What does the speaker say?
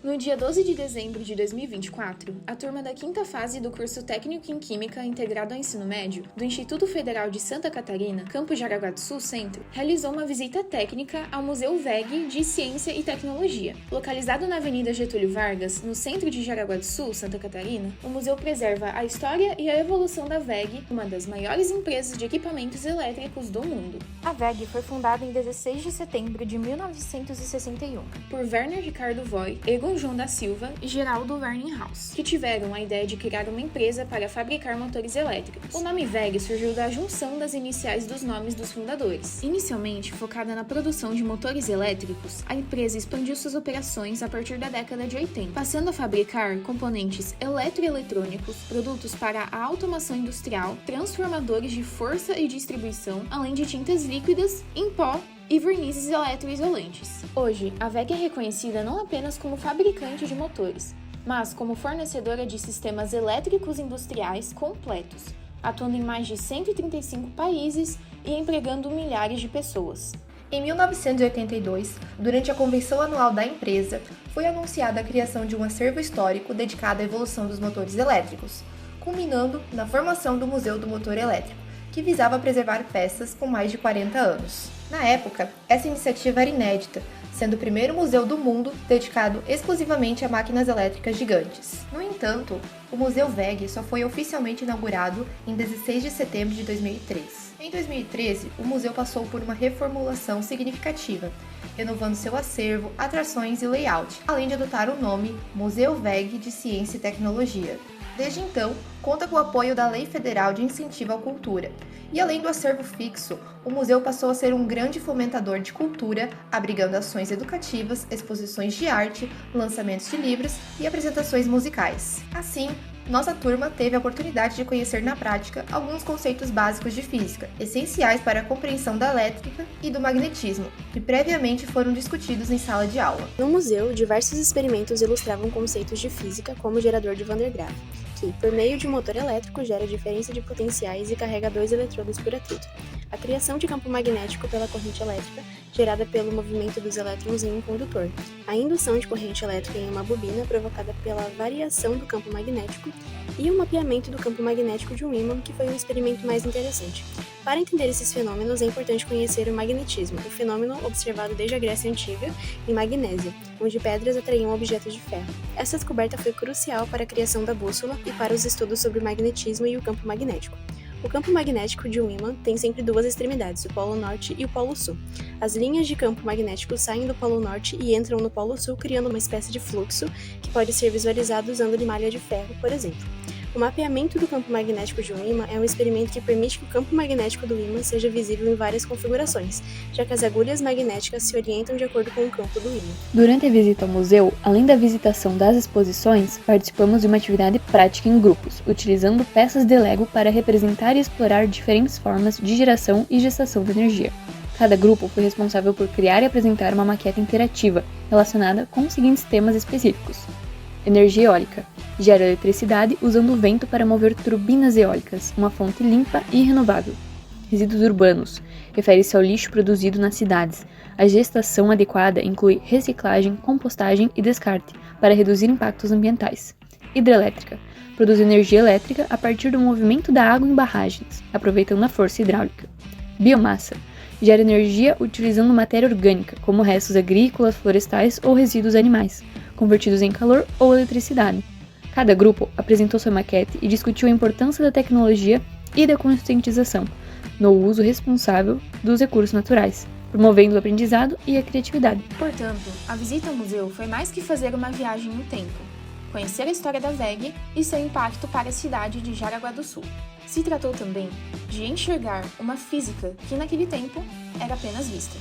No dia 12 de dezembro de 2024, a turma da quinta fase do curso Técnico em Química integrado ao ensino médio do Instituto Federal de Santa Catarina, campus Jaraguá do Sul Centro, realizou uma visita técnica ao Museu WEG de Ciência e Tecnologia. Localizado na Avenida Getúlio Vargas, no centro de Jaraguá do Sul, Santa Catarina, o museu preserva a história e a evolução da WEG, uma das maiores empresas de equipamentos elétricos do mundo. A WEG foi fundada em 16 de setembro de 1961 por Werner Ricardo Voigt, Egon João da Silva e Geraldo Werninghaus, que tiveram a ideia de criar uma empresa para fabricar motores elétricos. O nome WEG surgiu da junção das iniciais dos nomes dos fundadores. Inicialmente focada na produção de motores elétricos, a empresa expandiu suas operações a partir da década de 80, passando a fabricar componentes eletroeletrônicos, produtos para a automação industrial, transformadores de força e distribuição, além de tintas líquidas, em pó e vernizes eletroisolantes. Hoje, a WEG é reconhecida não apenas como fabricante de motores, mas como fornecedora de sistemas elétricos industriais completos, atuando em mais de 135 países e empregando milhares de pessoas. Em 1982, durante a convenção anual da empresa, foi anunciada a criação de um acervo histórico dedicado à evolução dos motores elétricos, culminando na formação do Museu do Motor Elétrico, que visava preservar peças com mais de 40 anos. Na época, essa iniciativa era inédita, sendo o primeiro museu do mundo dedicado exclusivamente a máquinas elétricas gigantes. No entanto, o Museu WEG só foi oficialmente inaugurado em 16 de setembro de 2003. Em 2013, o museu passou por uma reformulação significativa, renovando seu acervo, atrações e layout, além de adotar o nome Museu WEG de Ciência e Tecnologia. Desde então, conta com o apoio da Lei Federal de Incentivo à Cultura, e além do acervo fixo, o museu passou a ser um grande fomentador de cultura, abrigando ações educativas, exposições de arte, lançamentos de livros e apresentações musicais. Assim, nossa turma teve a oportunidade de conhecer na prática alguns conceitos básicos de física, essenciais para a compreensão da elétrica e do magnetismo, que previamente foram discutidos em sala de aula. No museu, diversos experimentos ilustravam conceitos de física, como o gerador de Van der Graaf, que, por meio de um motor elétrico, gera diferença de potenciais e carrega 2 eletrodos por atrito. A criação de campo magnético pela corrente elétrica, gerada pelo movimento dos elétrons em um condutor. A indução de corrente elétrica em uma bobina, provocada pela variação do campo magnético. E o mapeamento do campo magnético de um ímã, que foi o experimento mais interessante. Para entender esses fenômenos, é importante conhecer o magnetismo, o fenômeno observado desde a Grécia Antiga, em Magnésia, onde pedras atraíam objetos de ferro. Essa descoberta foi crucial para a criação da bússola e para os estudos sobre o magnetismo e o campo magnético. O campo magnético de um ímã tem sempre duas extremidades, o polo norte e o polo sul. As linhas de campo magnético saem do polo norte e entram no polo sul, criando uma espécie de fluxo que pode ser visualizado usando malha de ferro, por exemplo. O mapeamento do campo magnético de um ímã é um experimento que permite que o campo magnético do ímã seja visível em várias configurações, já que as agulhas magnéticas se orientam de acordo com o campo do ímã. Durante a visita ao museu, além da visitação das exposições, participamos de uma atividade prática em grupos, utilizando peças de Lego para representar e explorar diferentes formas de geração e gestação de energia. Cada grupo foi responsável por criar e apresentar uma maquete interativa relacionada com os seguintes temas específicos. Energia eólica. Gera eletricidade usando o vento para mover turbinas eólicas, uma fonte limpa e renovável. Resíduos urbanos. Refere-se ao lixo produzido nas cidades. A gestação adequada inclui reciclagem, compostagem e descarte, para reduzir impactos ambientais. Hidrelétrica. Produz energia elétrica a partir do movimento da água em barragens, aproveitando a força hidráulica. Biomassa. Gera energia utilizando matéria orgânica, como restos agrícolas, florestais ou resíduos animais, convertidos em calor ou eletricidade. Cada grupo apresentou sua maquete e discutiu a importância da tecnologia e da conscientização no uso responsável dos recursos naturais, promovendo o aprendizado e a criatividade. Portanto, a visita ao museu foi mais que fazer uma viagem no tempo, conhecer a história da WEG e seu impacto para a cidade de Jaraguá do Sul. Se tratou também de enxergar uma física que naquele tempo era apenas vista.